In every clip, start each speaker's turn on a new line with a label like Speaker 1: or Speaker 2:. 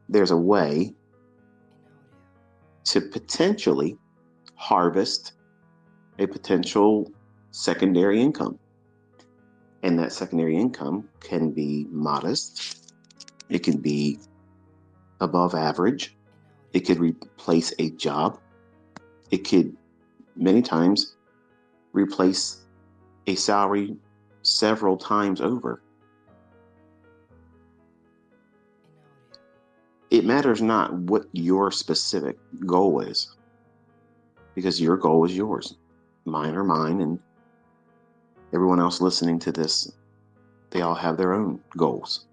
Speaker 1: there's a way to potentially harvest a potential secondary income. And that secondary income can be modest. It can be above average. It could replace a job. It could many times replace a salary several times over. It matters not what your specific goal is, because your goal is yours. Mine are mine, and everyone else listening to this, they all have their own goals.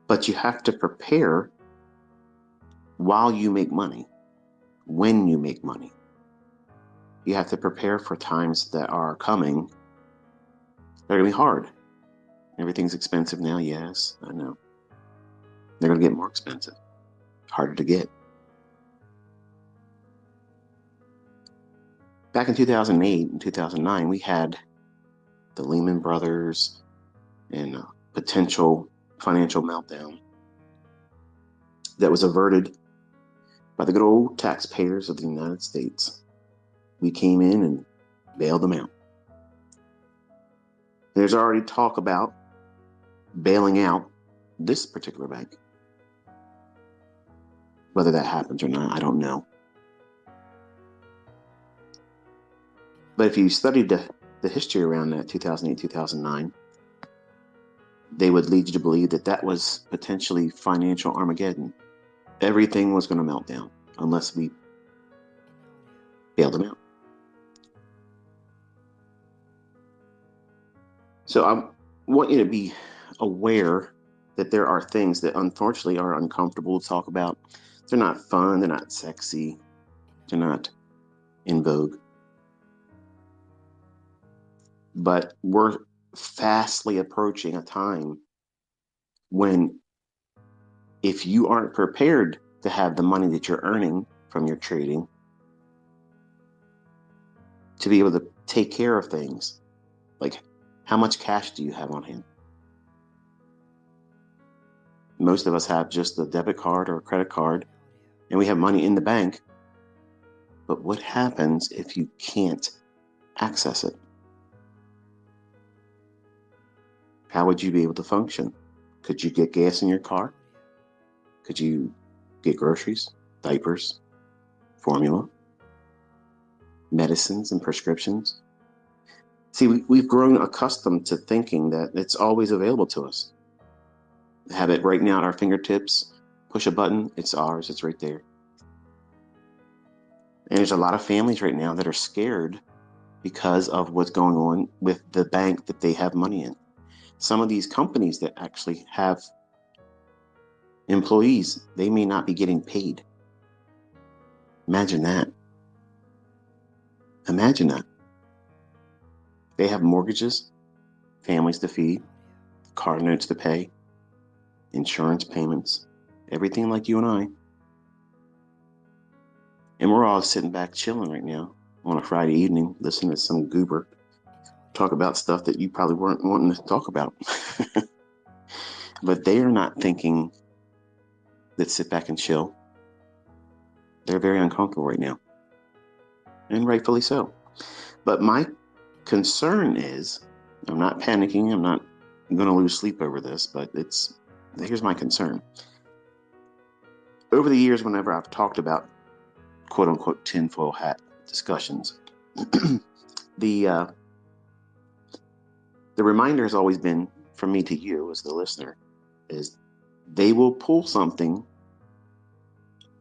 Speaker 1: But you have to prepare while you make money, when you make money. You have to prepare for times that are coming. They're going to be hard. Everything's expensive now. Yes, I know. They're going to get more expensive, harder to get. Back in 2008 and 2009, we had the Lehman Brothers and a potential financial meltdown that was averted by the good old taxpayers of the United States. We came in and bailed them out. There's already talk about bailing out this particular bank. Whether that happens or not, I don't know. But if you studied the history around that 2008, 2009, they would lead you to believe that that was potentially financial Armageddon. Everything was going to melt down unless we bailed them out. So I want you to be aware that there are things that unfortunately are uncomfortable to talk about. They're not fun. They're not sexy. They're not in vogue. But we're fastly approaching a time when, if you aren't prepared to have the money that you're earning from your trading to be able to take care of things, like how much cash do you have on hand? Most of us have just a debit card or a credit card, and we have money in the bank. But what happens if you can't access it? How would you be able to function? Could you get gas in your car? Could you get groceries, diapers, formula, medicines, and prescriptions? See, we've grown accustomed to thinking that it's always available to us. Have it right now at our fingertips, push a button, it's ours, it's right there. And there's a lot of families right now that are scared because of what's going on with the bank that they have money in. Some of these companies that actually have employees, they may not be getting paid. Imagine that. Imagine that. They have mortgages, families to feed, car notes to pay, insurance payments, everything like you and I. And we're all sitting back chilling right now on a Friday evening, listening to some goober talk about stuff that you probably weren't wanting to talk about. But they are not thinking, let's sit back and chill. They're very uncomfortable right now, and rightfully so. But my concern is, I'm not panicking, I'm not going to lose sleep over this, but here's my concern. Over the years, whenever I've talked about quote unquote tinfoil hat discussions, the reminder has always been from me to you as the listener is they will pull something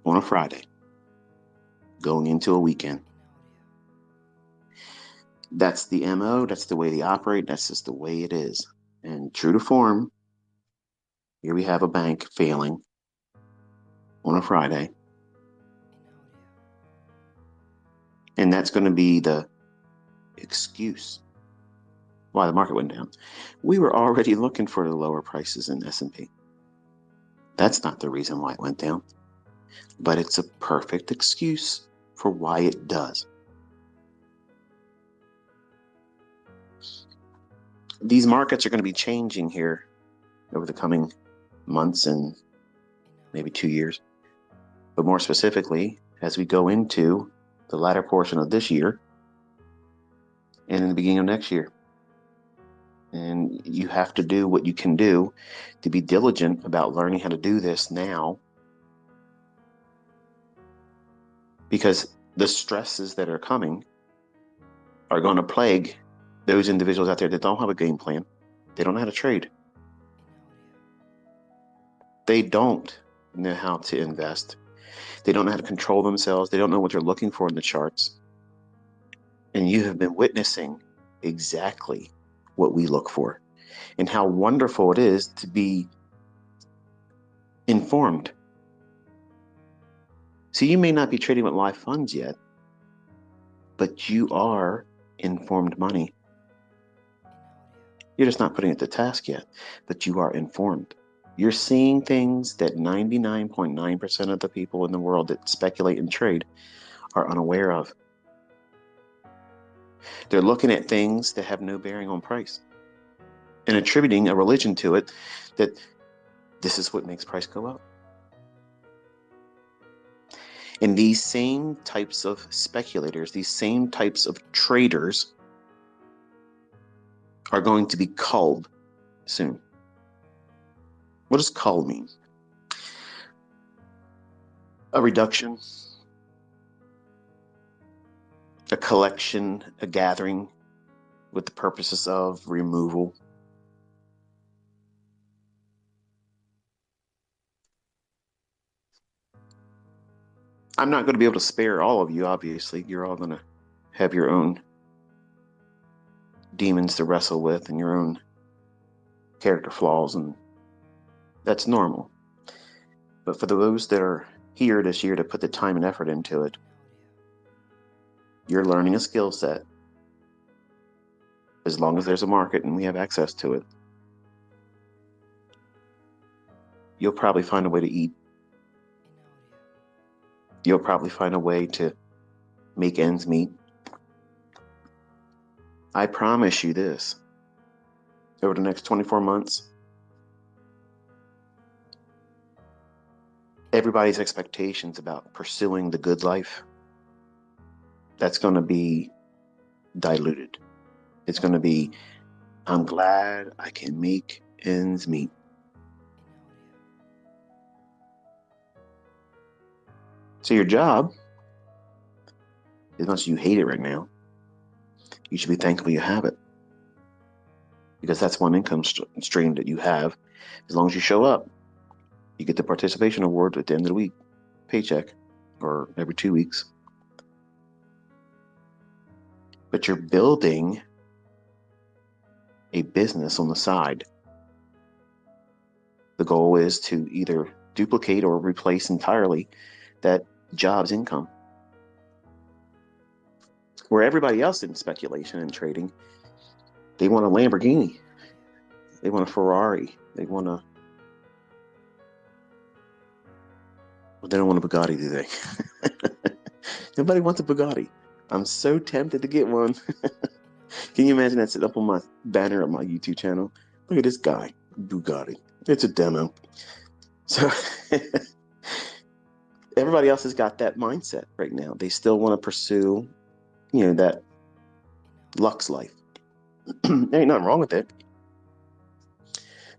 Speaker 1: on a Friday going into a weekend. That's the MO, that's the way they operate, that's just the way it is. And true to form, here we have a bank failing on a Friday. And that's going to be the excuse why the market went down. We were already looking for the lower prices in S&P. That's not the reason why it went down, but it's a perfect excuse for why it does. These markets are going to be changing here over the coming months and maybe 2 years. But more specifically, as we go into the latter portion of this year and in the beginning of next year. And you have to do what you can do to be diligent about learning how to do this now, because the stresses that are coming are going to plague those individuals out there that don't have a game plan. They don't know how to trade. They don't know how to invest. They don't know how to control themselves. They don't know what they're looking for in the charts. And you have been witnessing exactly what we look for and how wonderful it is to be informed. So you may not be trading with live funds yet, but you are informed money. You're just not putting it to task yet, but you are informed. You're seeing things that 99.9% of the people in the world that speculate and trade are unaware of. They're looking at things that have no bearing on price and attributing a religion to it, that this is what makes price go up. And these same types of speculators, these same types of traders are going to be culled soon. What does cull mean? A reduction, a collection, a gathering with the purposes of removal. I'm not going to be able to spare all of you, obviously. You're all going to have your own demons to wrestle with and your own character flaws, and that's normal. But for those that are here this year to put the time and effort into it, you're learning a skill set. As long as there's a market and we have access to it, you'll probably find a way to eat. You'll probably find a way to make ends meet. I promise you this, over the next 24 months, everybody's expectations about pursuing the good life, that's going to be diluted. It's going to be, I'm glad I can make ends meet. So your job, as much as you hate it right now, you should be thankful you have it, because that's one income stream that you have. As long as you show up, you get the participation award at the end of the week, paycheck, or every 2 weeks. But you're building a business on the side. The goal is to either duplicate or replace entirely that job's income. Where everybody else in speculation and trading, they want a Lamborghini, they want a Ferrari, they don't want a Bugatti, do they? Nobody wants a Bugatti. I'm so tempted to get one. Can you imagine that sitting up on my banner of my YouTube channel? Look at this guy, Bugatti. It's a demo. So everybody else has got that mindset right now. They still want to pursue, that Lux life. There ain't nothing wrong with it.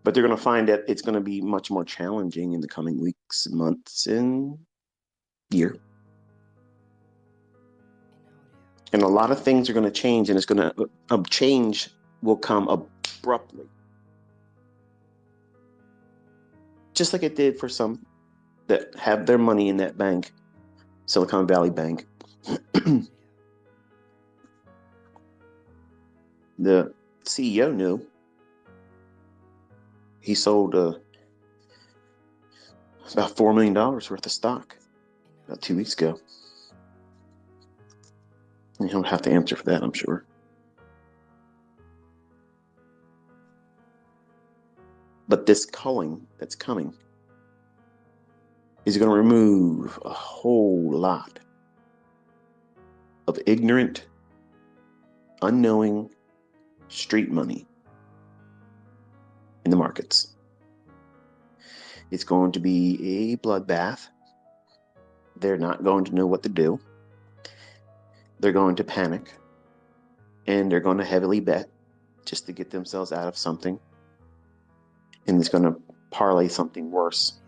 Speaker 1: But they're going to find that it's going to be much more challenging in the coming weeks, months, and year. And a lot of things are going to change, and it's going to change will come abruptly. Just like it did for some that have their money in that bank, Silicon Valley Bank. The CEO knew. He sold about $4 million worth of stock about 2 weeks ago. And he'll have to answer for that, I'm sure. But this culling that's coming is going to remove a whole lot of ignorant, unknowing street money in the markets. It's going to be a bloodbath. They're not going to know what to do. They're going to panic, and they're going to heavily bet just to get themselves out of something. And it's going to parlay something worse,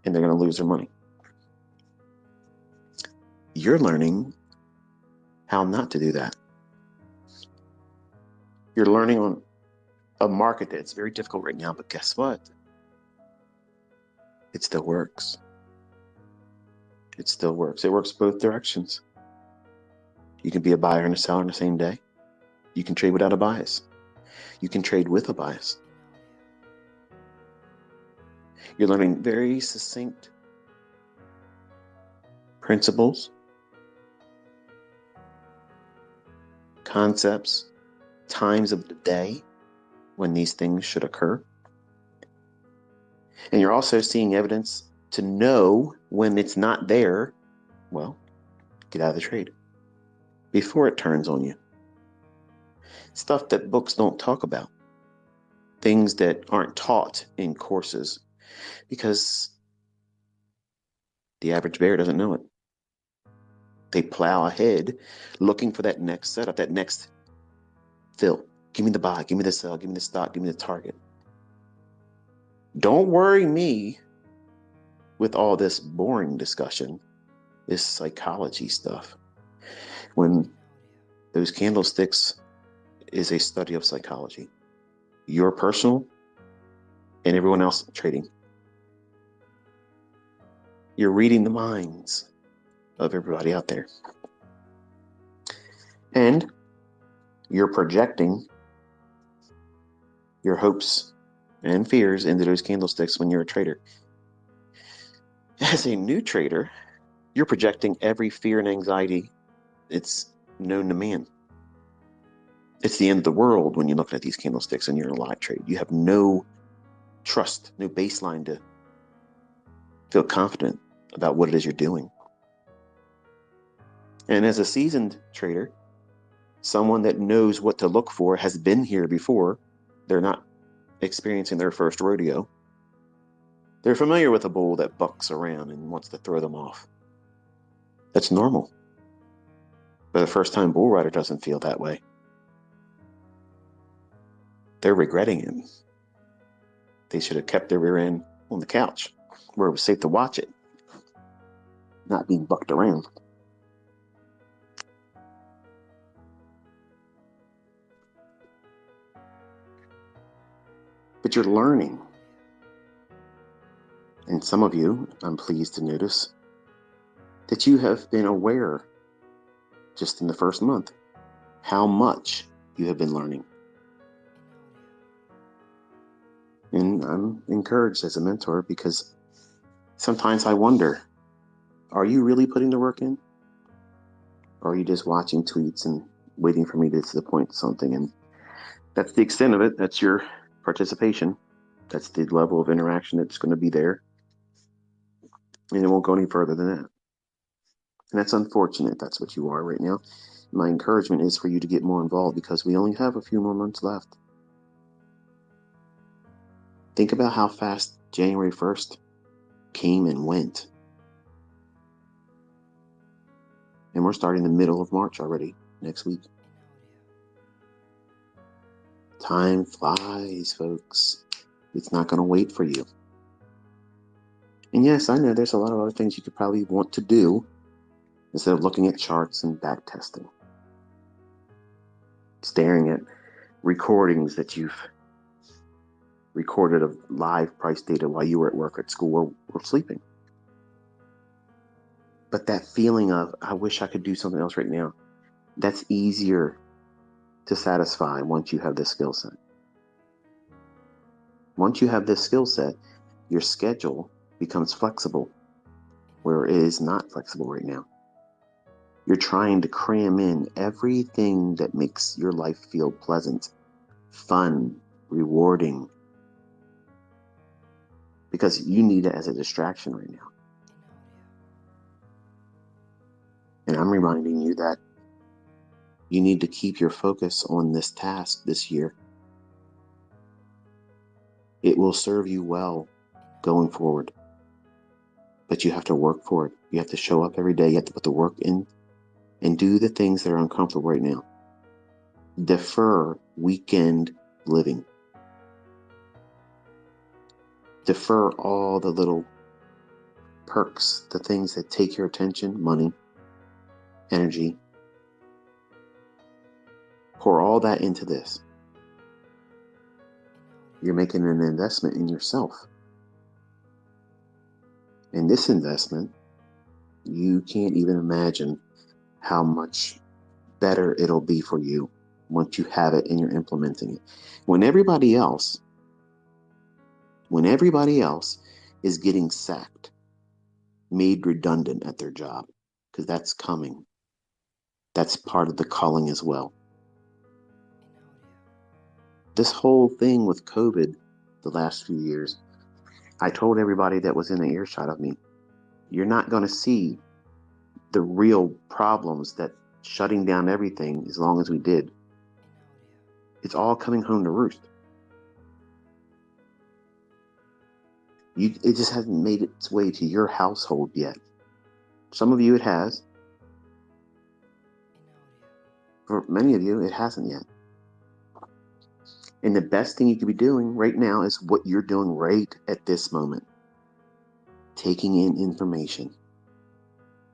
Speaker 1: and they're going to lose their money. You're learning how not to do that. You're learning on a market that's very difficult right now, but guess what? It still works. It still works. It works both directions. You can be a buyer and a seller in the same day. You can trade without a bias. You can trade with a bias. You're learning very succinct principles, concepts, times of the day when these things should occur. And you're also seeing evidence to know when it's not there. Well, get out of the trade before it turns on you. Stuff that books don't talk about. Things that aren't taught in courses because the average bear doesn't know it. They plow ahead looking for that next setup, that next fill. Give me the buy, give me the sell, give me the stop, give me the target. Don't worry me with all this boring discussion, this psychology stuff. When those candlesticks is a study of psychology, your personal and everyone else trading. You're reading the minds of everybody out there. And you're projecting your hopes and fears into those candlesticks when you're a trader. As a new trader, you're projecting every fear and anxiety it's known to man. It's the end of the world when you're looking at these candlesticks and you're in a live trade. You have no trust, no baseline to feel confident about what it is you're doing. And as a seasoned trader, someone that knows what to look for, has been here before, they're not experiencing their first rodeo. They're familiar with a bull that bucks around and wants to throw them off. That's normal. But a first-time bull rider doesn't feel that way. They're regretting it. They should have kept their rear end on the couch where it was safe to watch it, not being bucked around. But you're learning. And some of you, I'm pleased to notice, that you have been aware just in the first month how much you have been learning. And I'm encouraged as a mentor because sometimes I wonder, are you really putting the work in? Or are you just watching tweets and waiting for me to disappoint something? And that's the extent of it. That's your participation. That's the level of interaction that's going to be there. And it won't go any further than that. And that's unfortunate. That's what you are right now. My encouragement is for you to get more involved because we only have a few more months left. Think about how fast January 1st came and went. And we're starting the middle of March already next week. Time flies, folks. It's not going to wait for you. And yes, I know there's a lot of other things you could probably want to do instead of looking at charts and back testing. Staring at recordings that you've recorded of live price data while you were at work, at school, or sleeping. But that feeling of, I wish I could do something else right now, that's easier to satisfy once you have this skill set. Once you have this skill set, your schedule becomes flexible, where it is not flexible right now. You're trying to cram in everything that makes your life feel pleasant, fun, rewarding, because you need it as a distraction right now. And I'm reminding you that you need to keep your focus on this task this year. It will serve you well going forward. But you have to work for it. You have to show up every day. You have to put the work in and do the things that are uncomfortable right now. Defer weekend living. Defer all the little perks, the things that take your attention, money, energy. Pour all that into this. You're making an investment in yourself. And this investment, you can't even imagine how much better it'll be for you once you have it and you're implementing it. When everybody else is getting sacked, made redundant at their job, because that's coming. That's part of the culling as well. This whole thing with COVID the last few years, I told everybody that was in the earshot of me, you're not going to see the real problems that shutting down everything as long as we did. It's all coming home to roost. It just hasn't made its way to your household yet. Some of you it has. For many of you, it hasn't yet. And the best thing you could be doing right now is what you're doing right at this moment. Taking in information.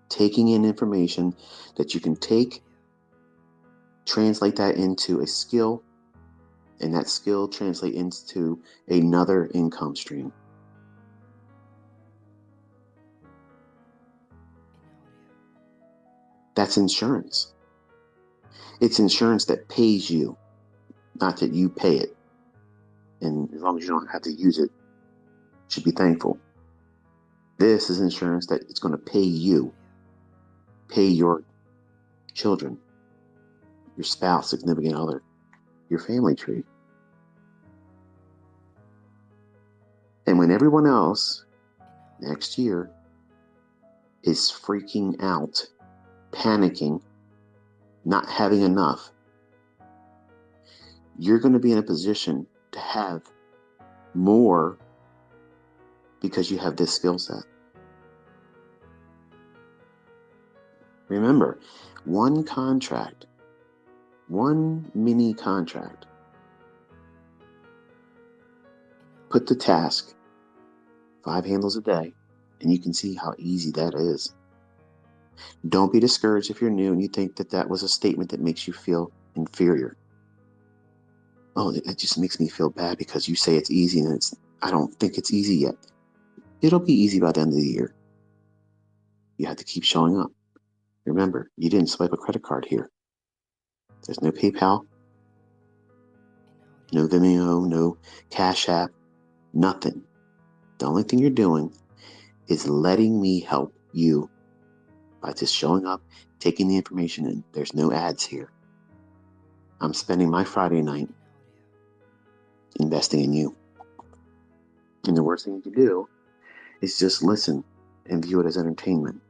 Speaker 1: Taking in information that you can take, translate that into a skill, and that skill translate into another income stream. That's insurance. It's insurance that pays you, not that you pay it. And as long as you don't have to use it, you should be thankful. This is insurance that it's going to pay you, pay your children, your spouse, significant other, your family tree. And when everyone else next year is freaking out, panicking, not having enough, you're going to be in a position to have more because you have this skill set. Remember, one contract, one mini contract. Put the task, 5 handles a day, and you can see how easy that is. Don't be discouraged if you're new and you think that that was a statement that makes you feel inferior. Oh, it just makes me feel bad because you say it's easy and I don't think it's easy yet. It'll be easy by the end of the year. You have to keep showing up. Remember, you didn't swipe a credit card here. There's no PayPal, no Vimeo, no Cash App, nothing. The only thing you're doing is letting me help you by just showing up, taking the information in. There's no ads here. I'm spending my Friday night investing in you. And the worst thing you can do is just listen and view it as entertainment.